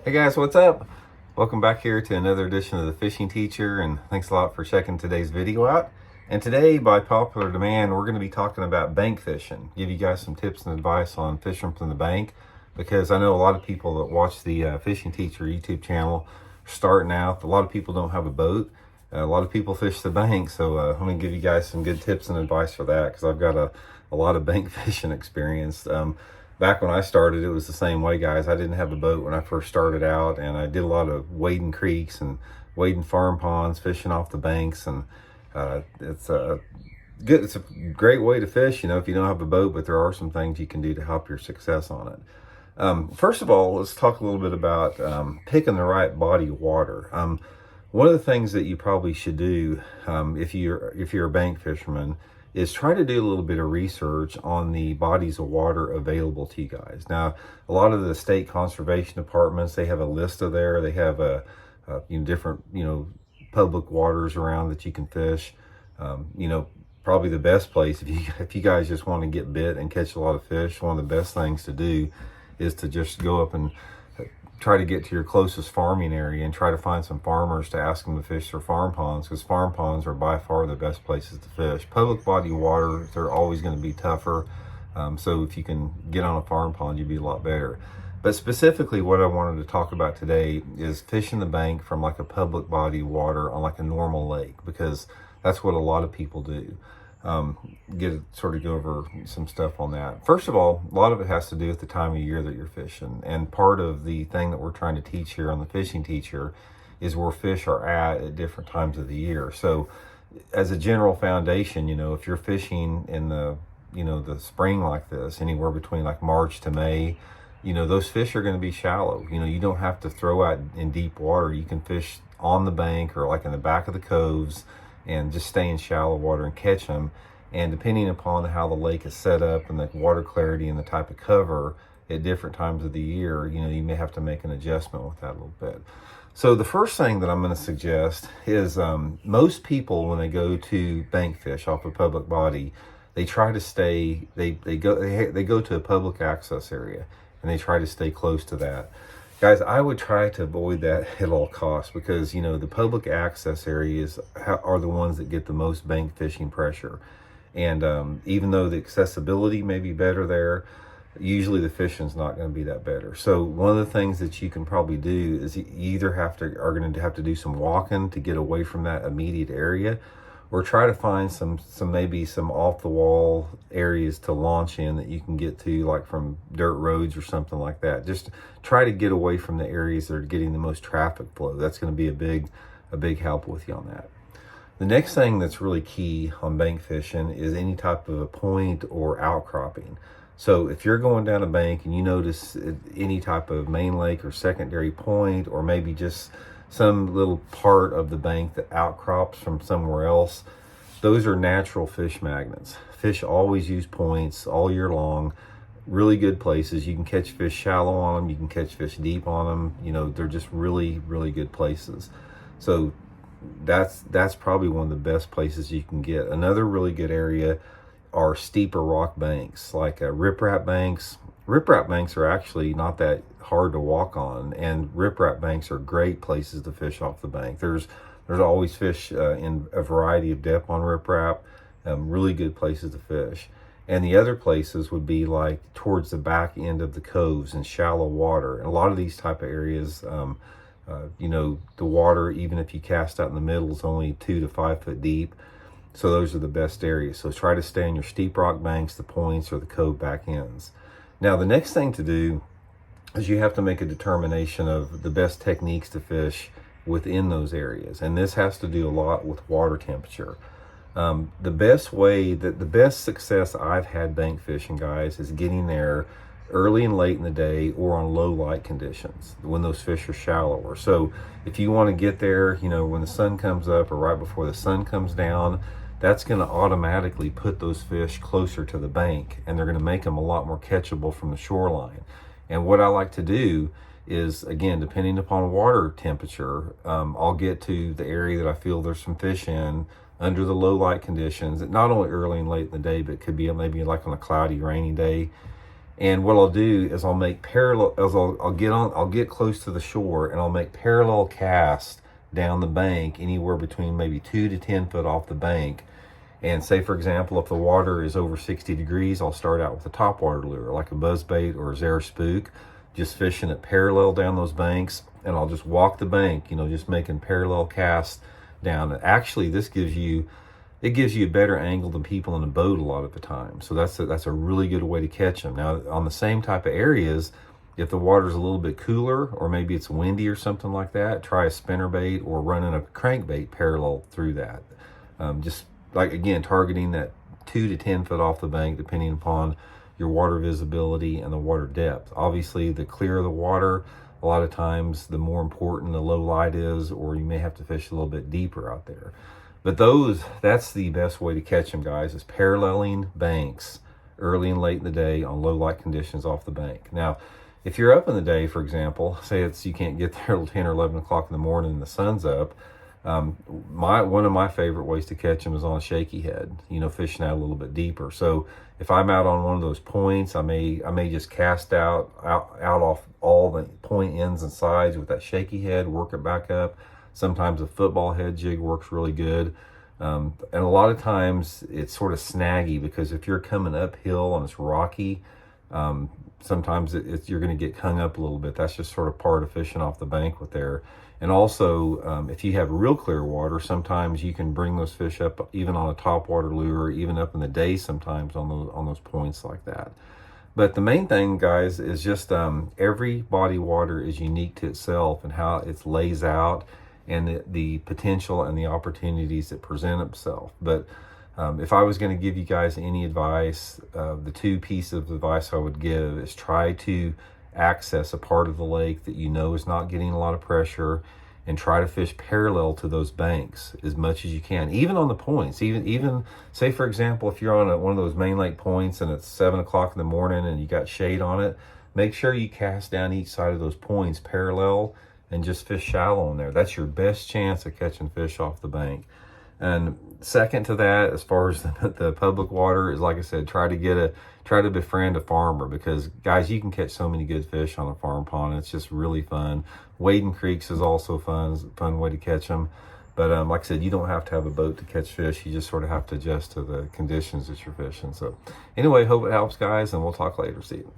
Hey guys, what's up? Welcome back here to another edition of the Fishing Teacher, and thanks a lot for checking today's video out. And today, by popular demand, we're going to be talking about bank fishing. Give you guys some tips and advice on fishing from the bank, because I know a lot of people that watch the Fishing Teacher YouTube channel are starting out. A lot of people don't have a boat. A lot of people fish the bank, so I'm going to give you guys some good tips and advice for that, because I've got a lot of bank fishing experience. Back when I started, it was the same way, guys. I didn't have a boat when I first started out, and I did a lot of wading creeks and wading farm ponds, fishing off the banks, and it's a great way to fish, if you don't have a boat, but there are some things you can do to help your success on it. First of all, let's talk a little bit about picking the right body of water. One of the things that you probably should do if you're a bank fisherman is try to do a little bit of research on the bodies of water available to you guys. Now, a lot of the state conservation departments, they have a list of there. They have different public waters around that you can fish. Probably the best place if you guys just want to get bit and catch a lot of fish, one of the best things to do is to just go up and try to get to your closest farming area and try to find some farmers to ask them to fish their farm ponds, because farm ponds are by far the best places to fish. Public body water, they're always going to be tougher. So if you can get on a farm pond, you'd be a lot better. But specifically what I wanted to talk about today is fishing the bank from like a public body of water on like a normal lake, because that's what a lot of people do. Sort of go over some stuff on that. First of all, a lot of it has to do with the time of year that you're fishing. And part of the thing that we're trying to teach here on the Fishing Teacher is where fish are at different times of the year. So as a general foundation, if you're fishing in the spring like this, anywhere between like March to May, those fish are going to be shallow. You don't have to throw out in deep water. You can fish on the bank or like in the back of the coves and just stay in shallow water and catch them. And depending upon how the lake is set up and the water clarity and the type of cover at different times of the year, you may have to make an adjustment with that a little bit. So the first thing that I'm going to suggest is most people, when they go to bank fish off a public body, they try to stay, they go to a public access area and they try to stay close to that. Guys, I would try to avoid that at all costs, because the public access areas are the ones that get the most bank fishing pressure. And even though the accessibility may be better there, usually the fishing's not going to be that better. So one of the things that you can probably do is you either are going to have to do some walking to get away from that immediate area, or try to find maybe some off the wall areas to launch in that you can get to, like from dirt roads or something like that. Just try to get away from the areas that are getting the most traffic flow. That's going to be a big help with you on that. The next thing that's really key on bank fishing is any type of a point or outcropping. So if you're going down a bank and you notice any type of main lake or secondary point, or maybe just some little part of the bank that outcrops from somewhere else, those are natural fish magnets. Fish always use points all year long. Really good places. You can catch fish shallow on them. You can catch fish deep on them. They're just really, really good places. So that's probably one of the best places you can get. Another really good area are steeper rock banks, like riprap banks. Riprap banks are actually not that hard to walk on, and riprap banks are great places to fish off the bank. There's always fish in a variety of depth on riprap. Really good places to fish. And the other places would be like towards the back end of the coves and shallow water. And a lot of these type of areas, the water, even if you cast out in the middle, is only 2 to 5 foot deep. So those are the best areas. So try to stay on your steep rock banks, the points, or the cove back ends. Now, the next thing to do is you have to make a determination of the best techniques to fish within those areas. And this has to do a lot with water temperature. The best success I've had bank fishing, guys, is getting there early and late in the day, or on low light conditions when those fish are shallower. So if you want to get there, when the sun comes up or right before the sun comes down, that's going to automatically put those fish closer to the bank, and they're going to make them a lot more catchable from the shoreline. And what I like to do is, again, depending upon water temperature, I'll get to the area that I feel there's some fish in under the low light conditions, not only early and late in the day, but it could be maybe like on a cloudy, rainy day. And what I'll do is I'll make parallel, as I'll get close to the shore and I'll make parallel casts down the bank, anywhere between maybe 2 to 10 foot off the bank. And say, for example, if the water is over 60 degrees, I'll start out with a topwater lure, like a buzzbait or a Zara spook, just fishing it parallel down those banks. And I'll just walk the bank, just making parallel casts down. And actually, this gives you a better angle than people in a boat a lot of the time. So that's a really good way to catch them. Now, on the same type of areas, if the water's a little bit cooler or maybe it's windy or something like that, try a spinnerbait or running a crankbait parallel through that. Just like, again, targeting that 2 to 10 foot off the bank, depending upon your water visibility and the water depth. Obviously, the clearer the water, a lot of times the more important the low light is, or you may have to fish a little bit deeper out there. But that's the best way to catch them, guys, is paralleling banks early and late in the day on low light conditions off the bank. Now, if you're up in the day, for example, say you can't get there till 10 or 11 o'clock in the morning and the sun's up, one of my favorite ways to catch them is on a shaky head, fishing out a little bit deeper. So if I'm out on one of those points, I may just cast out off all the point ends and sides with that shaky head, work it back up. Sometimes a football head jig works really good. And a lot of times it's sort of snaggy, because if you're coming uphill and it's rocky, sometimes you're going to get hung up a little bit. That's just sort of part of fishing off the bank with there. And also, if you have real clear water, sometimes you can bring those fish up even on a topwater lure, even up in the day sometimes on those points like that. But the main thing, guys, is just every body water is unique to itself and how it lays out, and the potential and the opportunities that present itself. But if I was going to give you guys any advice, the two pieces of advice I would give is try to access a part of the lake that is not getting a lot of pressure, and try to fish parallel to those banks as much as you can, even on the points. Even say, for example, if you're on one of those main lake points and it's 7 o'clock in the morning and you got shade on it, make sure you cast down each side of those points parallel and just fish shallow in there. That's your best chance of catching fish off the bank. And second to that, as far as the public water, is, like I said, try to befriend a farmer, because, guys, you can catch so many good fish on a farm pond. It's just really fun. Wading creeks is also fun way to catch them. But like I said, you don't have to have a boat to catch fish. You just sort of have to adjust to the conditions that you're fishing. So anyway, hope it helps, guys, and we'll talk later. See you.